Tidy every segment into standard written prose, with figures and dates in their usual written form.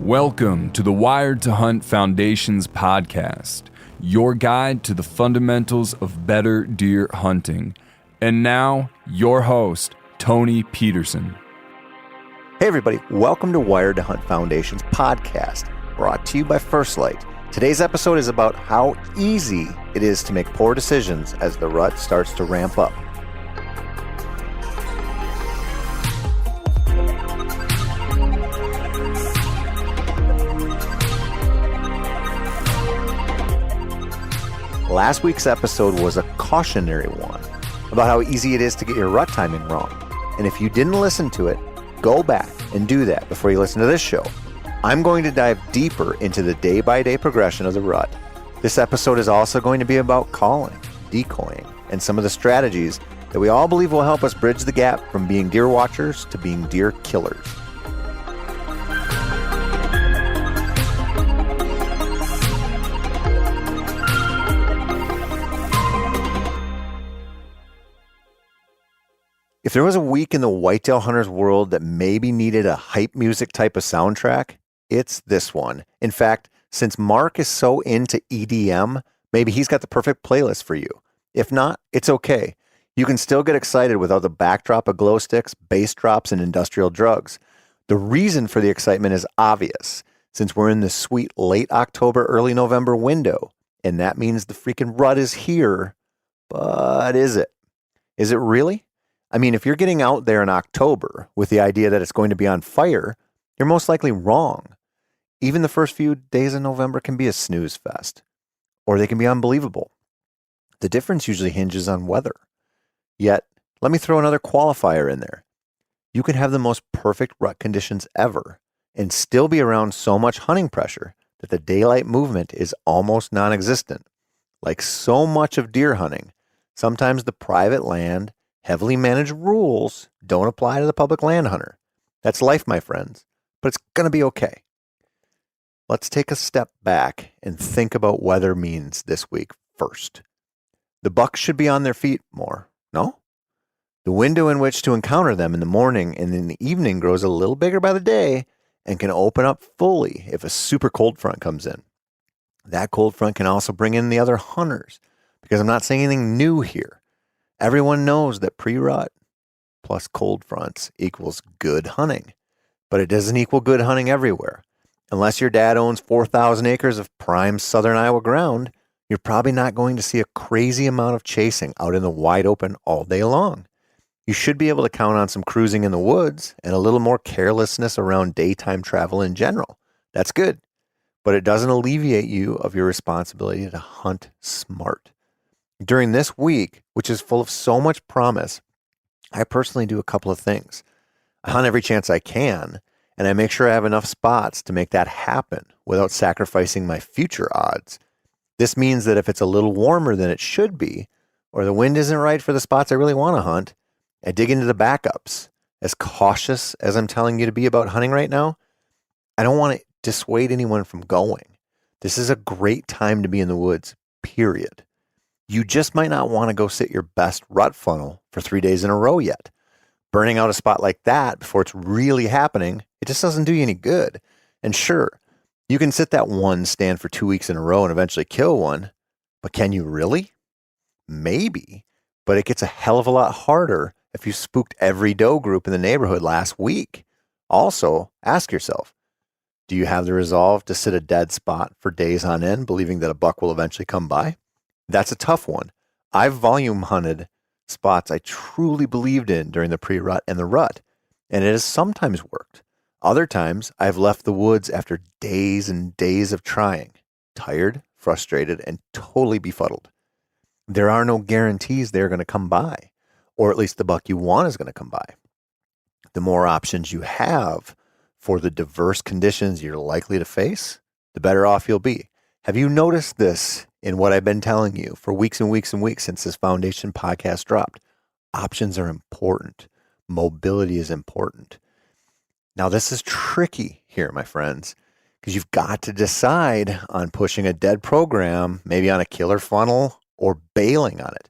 Welcome to the Wired to Hunt Foundation's podcast, your guide to the fundamentals of better deer hunting. And now, your host, Tony Peterson. Hey everybody, welcome to Wired to Hunt Foundation's podcast, brought to you by First Light. Today's episode is about how easy it is to make poor decisions as the rut starts to ramp up. Last week's episode was a cautionary one about how easy it is to get your rut timing wrong. And if you didn't listen to it, go back and do that before you listen to this show. I'm going to dive deeper into the day-by-day progression of the rut. This episode is also going to be about calling, decoying, and some of the strategies that we all believe will help us bridge the gap from being deer watchers to being deer killers. If there was a week in the whitetail hunter's world that maybe needed a hype music type of soundtrack, it's this one. In fact, since Mark is so into EDM, maybe he's got the perfect playlist for you. If not, it's okay. You can still get excited without the backdrop of glow sticks, bass drops, and industrial drugs. The reason for the excitement is obvious, since we're in the sweet late October, early November window, and that means the freaking rut is here. But is it? Is it really? I mean, if you're getting out there in October with the idea that it's going to be on fire, you're most likely wrong. Even the first few days in November can be a snooze fest, or they can be unbelievable. The difference usually hinges on weather. Yet, let me throw another qualifier in there. You can have the most perfect rut conditions ever and still be around so much hunting pressure that the daylight movement is almost non-existent. Like so much of deer hunting, sometimes the private land, heavily managed rules don't apply to the public land hunter. That's life, my friends, but it's going to be okay. Let's take a step back and think about weather means this week first. The bucks should be on their feet more, no? The window in which to encounter them in the morning and in the evening grows a little bigger by the day and can open up fully if a super cold front comes in. That cold front can also bring in the other hunters, because I'm not saying anything new here. Everyone knows that pre-rut plus cold fronts equals good hunting, but it doesn't equal good hunting everywhere. Unless your dad owns 4,000 acres of prime southern Iowa ground, you're probably not going to see a crazy amount of chasing out in the wide open all day long. You should be able to count on some cruising in the woods and a little more carelessness around daytime travel in general. That's good, but it doesn't alleviate you of your responsibility to hunt smart. During this week, which is full of so much promise, I personally do a couple of things. I hunt every chance I can, and I make sure I have enough spots to make that happen without sacrificing my future odds. This means that if it's a little warmer than it should be, or the wind isn't right for the spots I really want to hunt, I dig into the backups. As cautious as I'm telling you to be about hunting right now, I don't want to dissuade anyone from going. This is a great time to be in the woods, period. You just might not want to go sit your best rut funnel for 3 days in a row yet. Burning out a spot like that before it's really happening, it just doesn't do you any good. And sure, you can sit that one stand for 2 weeks in a row and eventually kill one, but can you really? Maybe, but it gets a hell of a lot harder if you spooked every doe group in the neighborhood last week. Also, ask yourself, do you have the resolve to sit a dead spot for days on end, believing that a buck will eventually come by? That's a tough one. I've volume hunted spots I truly believed in during the pre-rut and the rut, and it has sometimes worked. Other times, I've left the woods after days and days of trying, tired, frustrated, and totally befuddled. There are no guarantees they're going to come by, or at least the buck you want is going to come by. The more options you have for the diverse conditions you're likely to face, the better off you'll be. Have you noticed this in what I've been telling you for weeks and weeks and weeks since this Foundation podcast dropped? Options are important. Mobility is important. Now, this is tricky here, my friends, because you've got to decide on pushing a dead program, maybe on a killer funnel, or bailing on it.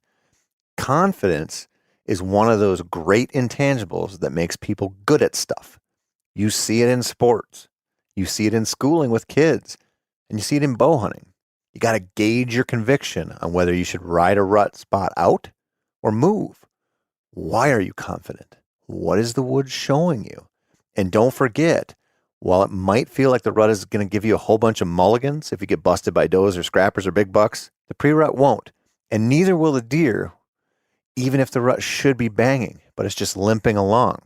Confidence is one of those great intangibles that makes people good at stuff. You see it in sports. You see it in schooling with kids, and you see it in bow hunting. You got to gauge your conviction on whether you should ride a rut spot out or move. Why are you confident? What is the woods showing you? And don't forget, while it might feel like the rut is going to give you a whole bunch of mulligans if you get busted by does or scrappers or big bucks, the pre-rut won't. And neither will the deer, even if the rut should be banging, but it's just limping along.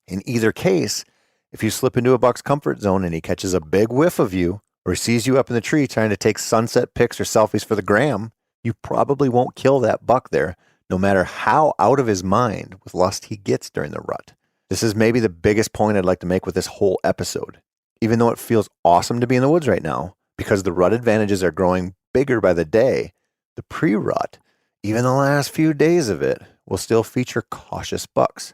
In either case, if you slip into a buck's comfort zone and he catches a big whiff of you, or he sees you up in the tree trying to take sunset pics or selfies for the gram, you probably won't kill that buck there, no matter how out of his mind with lust he gets during the rut. This is maybe the biggest point I'd like to make with this whole episode. Even though it feels awesome to be in the woods right now, because the rut advantages are growing bigger by the day, the pre-rut, even the last few days of it, will still feature cautious bucks.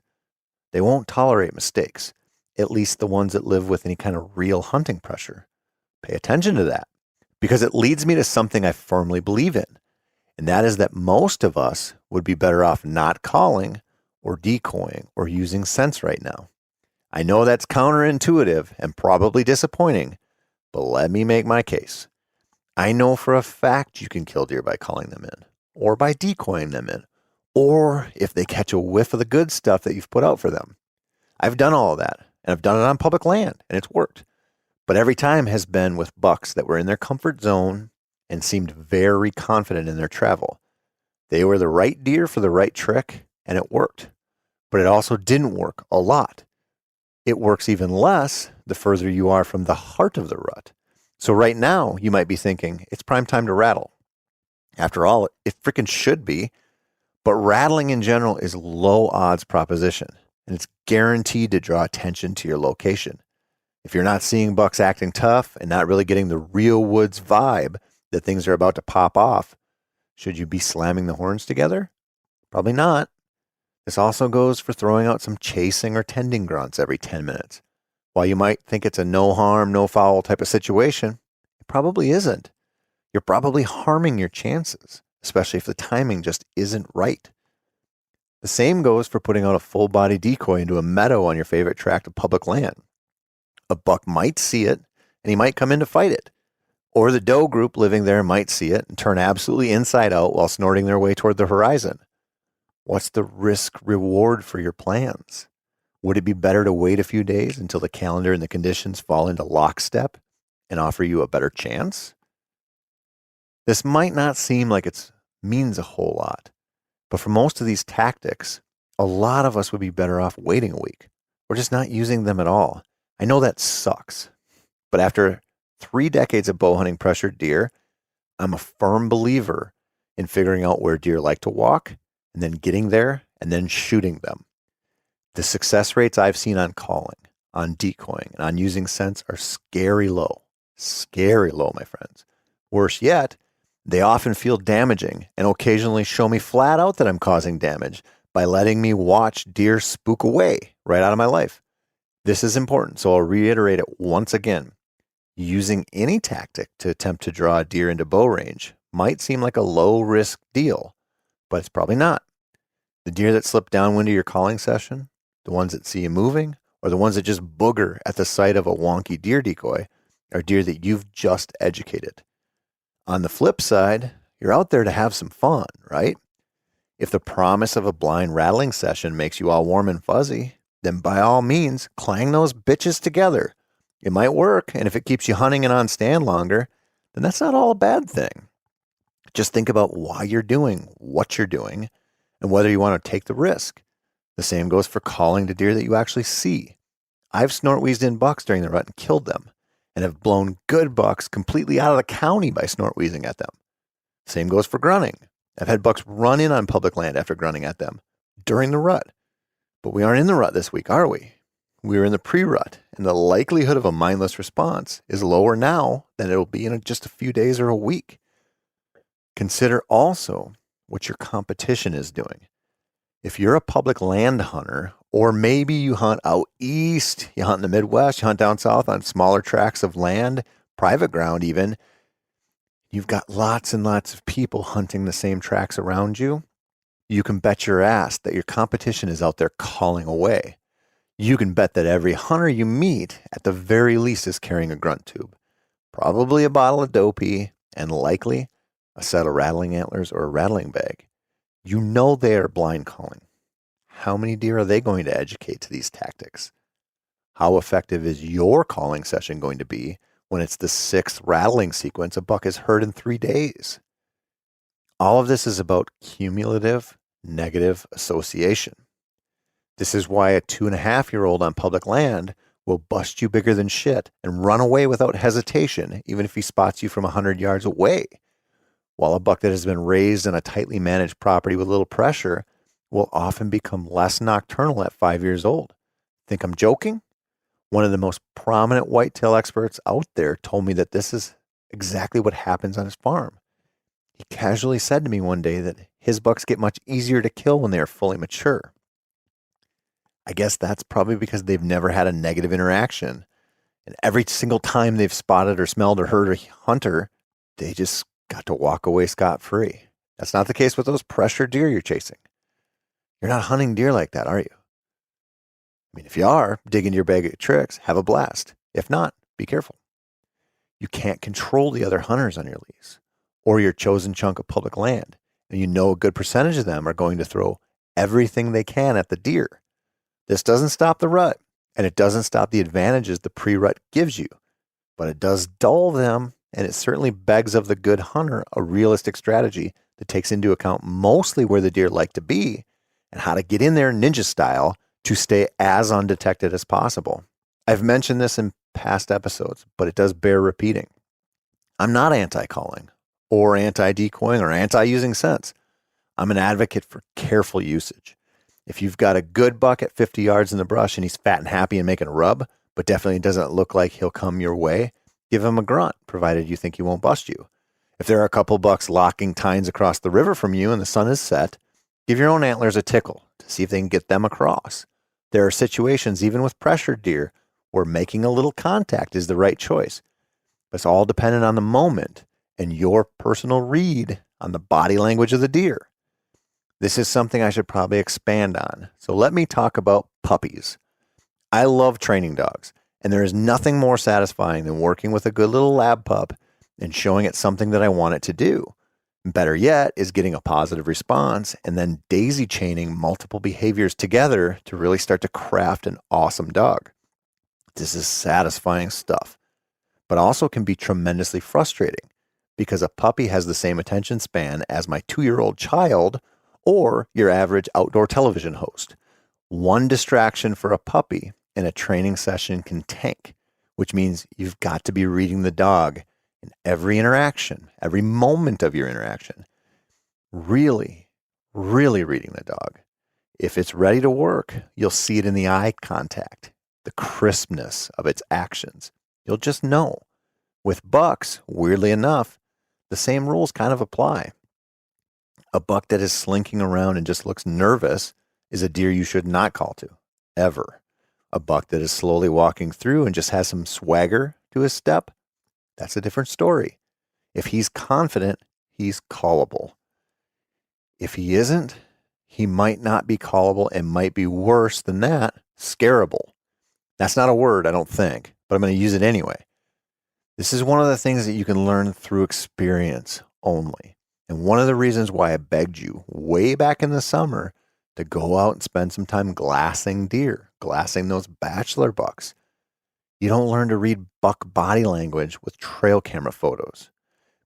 They won't tolerate mistakes, at least the ones that live with any kind of real hunting pressure. Pay attention to that, because it leads me to something I firmly believe in, and that is that most of us would be better off not calling or decoying or using scents right now. I know that's counterintuitive and probably disappointing, but let me make my case. I know for a fact you can kill deer by calling them in, or by decoying them in, or if they catch a whiff of the good stuff that you've put out for them. I've done all of that, and I've done it on public land, and it's worked. But every time has been with bucks that were in their comfort zone and seemed very confident in their travel. They were the right deer for the right trick, and it worked. But it also didn't work a lot. It works even less the further you are from the heart of the rut. So right now, you might be thinking, it's prime time to rattle. After all, it freaking should be. But rattling in general is low odds proposition, and it's guaranteed to draw attention to your location. If you're not seeing bucks acting tough and not really getting the real woods vibe that things are about to pop off, should you be slamming the horns together? Probably not. This also goes for throwing out some chasing or tending grunts every 10 minutes. While you might think it's a no harm, no foul type of situation, it probably isn't. You're probably harming your chances, especially if the timing just isn't right. The same goes for putting out a full body decoy into a meadow on your favorite tract of public land. A buck might see it, and he might come in to fight it. Or the doe group living there might see it and turn absolutely inside out while snorting their way toward the horizon. What's the risk reward for your plans? Would it be better to wait a few days until the calendar and the conditions fall into lockstep and offer you a better chance? This might not seem like it means a whole lot, but for most of these tactics, a lot of us would be better off waiting a week or just not using them at all. I know that sucks, but after 3 decades of bow hunting pressured deer, I'm a firm believer in figuring out where deer like to walk and then getting there and then shooting them. The success rates I've seen on calling, on decoying, and on using scents are scary low, my friends. Worse yet, they often feel damaging and occasionally show me flat out that I'm causing damage by letting me watch deer spook away right out of my life. This is important, so I'll reiterate it once again. Using any tactic to attempt to draw a deer into bow range might seem like a low-risk deal, but it's probably not. The deer that slip downwind of your calling session, the ones that see you moving, or the ones that just booger at the sight of a wonky deer decoy are deer that you've just educated. On the flip side, you're out there to have some fun, right? If the promise of a blind rattling session makes you all warm and fuzzy, then by all means, clang those bitches together. It might work, and if it keeps you hunting and on stand longer, then that's not all a bad thing. Just think about why you're doing what you're doing and whether you want to take the risk. The same goes for calling to deer that you actually see. I've snort-wheezed in bucks during the rut and killed them, and have blown good bucks completely out of the county by snort-wheezing at them. Same goes for grunting. I've had bucks run in on public land after grunting at them during the rut. But we aren't in the rut this week, are we? We're in the pre-rut, and the likelihood of a mindless response is lower now than it'll be in just a few days or a week. Consider also what your competition is doing. If you're a public land hunter, or maybe you hunt out east, you hunt in the Midwest, you hunt down south on smaller tracts of land, private ground even, you've got lots and lots of people hunting the same tracts around you, you can bet your ass that your competition is out there calling away. You can bet that every hunter you meet, at the very least, is carrying a grunt tube, probably a bottle of dopey, and likely a set of rattling antlers or a rattling bag. You know they are blind calling. How many deer are they going to educate to these tactics? How effective is your calling session going to be when it's the sixth rattling sequence a buck has heard in 3 days? All of this is about cumulative negative association. This is why a 2.5-year-old on public land will bust you bigger than shit and run away without hesitation, even if he spots you from 100 yards away. While a buck that has been raised on a tightly managed property with little pressure will often become less nocturnal at 5 years old. Think I'm joking? One of the most prominent whitetail experts out there told me that this is exactly what happens on his farm. He casually said to me one day that his bucks get much easier to kill when they are fully mature. I guess that's probably because they've never had a negative interaction. And every single time they've spotted or smelled or heard a hunter, they just got to walk away scot-free. That's not the case with those pressure deer you're chasing. You're not hunting deer like that, are you? I mean, if you are, dig into your bag of tricks, have a blast. If not, be careful. You can't control the other hunters on your lease or your chosen chunk of public land. And you know a good percentage of them are going to throw everything they can at the deer. This doesn't stop the rut, and it doesn't stop the advantages the pre-rut gives you, but it does dull them, and it certainly begs of the good hunter a realistic strategy that takes into account mostly where the deer like to be and how to get in there ninja style to stay as undetected as possible. I've mentioned this in past episodes, but it does bear repeating. I'm not anti-calling or anti-decoying or anti-using scents. I'm an advocate for careful usage. If you've got a good buck at 50 yards in the brush and he's fat and happy and making a rub, but definitely doesn't look like he'll come your way, give him a grunt, provided you think he won't bust you. If there are a couple bucks locking tines across the river from you and the sun is set, give your own antlers a tickle to see if they can get them across. There are situations, even with pressured deer, where making a little contact is the right choice. But it's all dependent on the moment and your personal read on the body language of the deer. This is something I should probably expand on. So let me talk about puppies. I love training dogs, and there is nothing more satisfying than working with a good little lab pup and showing it something that I want it to do. Better yet is getting a positive response and then daisy chaining multiple behaviors together to really start to craft an awesome dog. This is satisfying stuff, but also can be tremendously frustrating because a puppy has the same attention span as my 2-year-old child or your average outdoor television host. One distraction for a puppy in a training session can tank, which means you've got to be reading the dog in every interaction, every moment of your interaction. Really, really reading the dog. If it's ready to work, you'll see it in the eye contact, the crispness of its actions. You'll just know. With bucks, weirdly enough, the same rules kind of apply. A buck that is slinking around and just looks nervous is a deer you should not call to, ever. A buck that is slowly walking through and just has some swagger to his step, that's a different story. If he's confident, he's callable. If he isn't, he might not be callable and might be worse than that, scareable. That's not a word, I don't think, but I'm going to use it anyway. This is one of the things that you can learn through experience only. And one of the reasons why I begged you way back in the summer to go out and spend some time glassing deer, glassing those bachelor bucks. You don't learn to read buck body language with trail camera photos,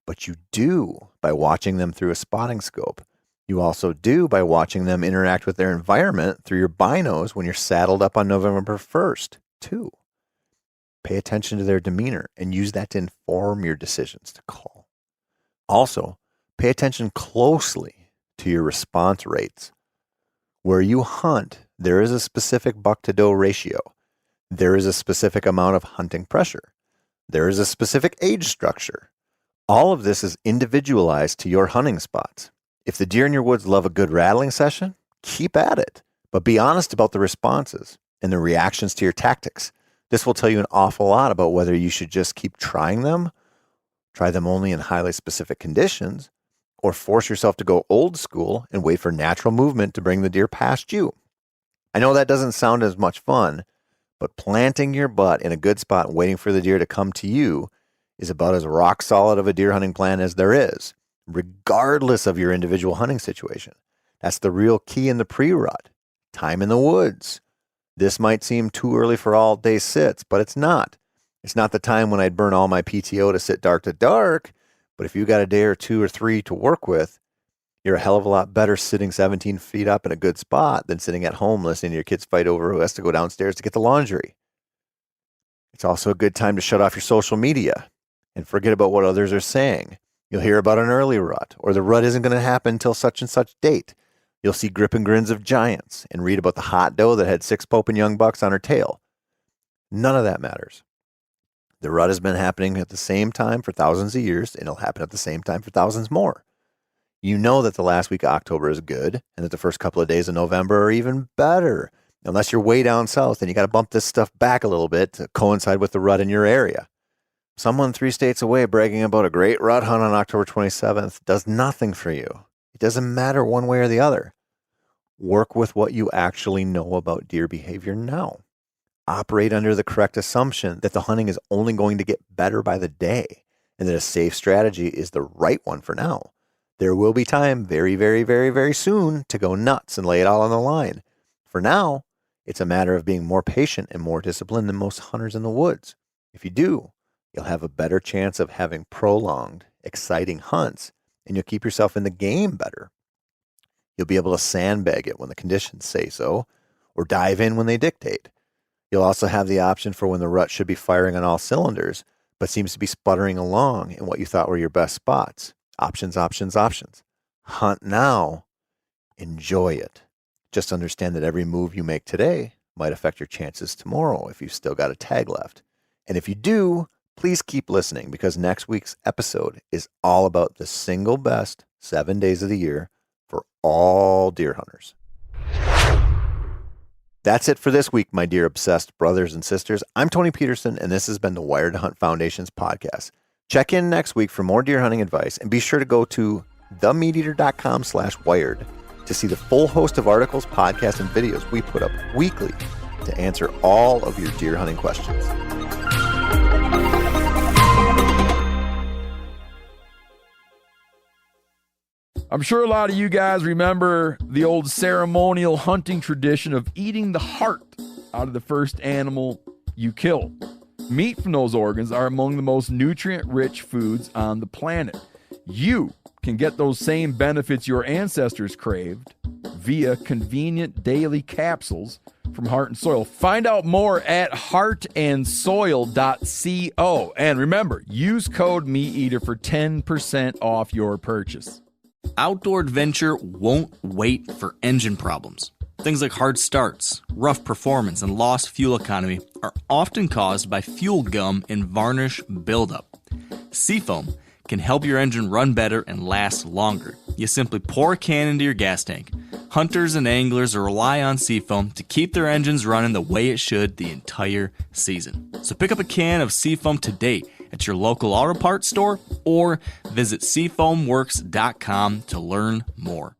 but you do by watching them through a spotting scope. You also do by watching them interact with their environment through your binos when you're saddled up on November 1st, too. Pay attention to their demeanor and use that to inform your decisions to call. Also, pay attention closely to your response rates. Where you hunt, there is a specific buck to doe ratio. There is a specific amount of hunting pressure. There is a specific age structure. All of this is individualized to your hunting spots. If the deer in your woods love a good rattling session, keep at it, but be honest about the responses and the reactions to your tactics. This will tell you an awful lot about whether you should just keep trying them, try them only in highly specific conditions, or force yourself to go old school and wait for natural movement to bring the deer past you. I know that doesn't sound as much fun, but planting your butt in a good spot waiting for the deer to come to you is about as rock solid of a deer hunting plan as there is, regardless of your individual hunting situation. That's the real key in the pre-rut. Time in the woods. This might seem too early for all day sits, but it's not. It's not the time when I'd burn all my PTO to sit dark to dark, but if you got a day or 2 or 3 to work with, you're a hell of a lot better sitting 17 feet up in a good spot than sitting at home listening to your kids fight over who has to go downstairs to get the laundry. It's also a good time to shut off your social media and forget about what others are saying. You'll hear about an early rut, or the rut isn't going to happen until such and such date. You'll see grip and grins of giants and read about the hot doe that had 6 Pope and young bucks on her tail. None of that matters. The rut has been happening at the same time for thousands of years, and it'll happen at the same time for thousands more. You know that the last week of October is good, and that the first couple of days of November are even better, unless you're way down south and you got to bump this stuff back a little bit to coincide with the rut in your area. Someone 3 states away bragging about a great rut hunt on October 27th does nothing for you. It doesn't matter one way or the other. Work with what you actually know about deer behavior now. Operate under the correct assumption that the hunting is only going to get better by the day, and that a safe strategy is the right one for now. There will be time very, very, very, very soon to go nuts and lay it all on the line. For now, it's a matter of being more patient and more disciplined than most hunters in the woods. If you do, you'll have a better chance of having prolonged, exciting hunts, and you'll keep yourself in the game better. You'll be able to sandbag it when the conditions say so, or dive in when they dictate. You'll also have the option for when the rut should be firing on all cylinders, but seems to be sputtering along in what you thought were your best spots. Options, options, options. Hunt now. Enjoy it. Just understand that every move you make today might affect your chances tomorrow if you've still got a tag left. And if you do, please keep listening, because next week's episode is all about the single best 7 days of the year for all deer hunters. That's it for this week, my dear obsessed brothers and sisters. I'm Tony Peterson, and this has been the Wired to Hunt Foundation's podcast. Check in next week for more deer hunting advice, and be sure to go to themeateater.com/wired to see the full host of articles, podcasts, and videos we put up weekly to answer all of your deer hunting questions. I'm sure a lot of you guys remember the old ceremonial hunting tradition of eating the heart out of the first animal you kill. Meat from those organs are among the most nutrient-rich foods on the planet. You can get those same benefits your ancestors craved via convenient daily capsules from Heart and Soil. Find out more at heartandsoil.co. And remember, use code MeatEater for 10% off your purchase. Outdoor adventure won't wait for engine problems. Things like hard starts, rough performance, and lost fuel economy are often caused by fuel gum and varnish buildup. Seafoam can help your engine run better and last longer. You simply pour a can into your gas tank. Hunters and anglers rely on Seafoam to keep their engines running the way it should the entire season. So pick up a can of Seafoam today at your local auto parts store or visit seafoamworks.com to learn more.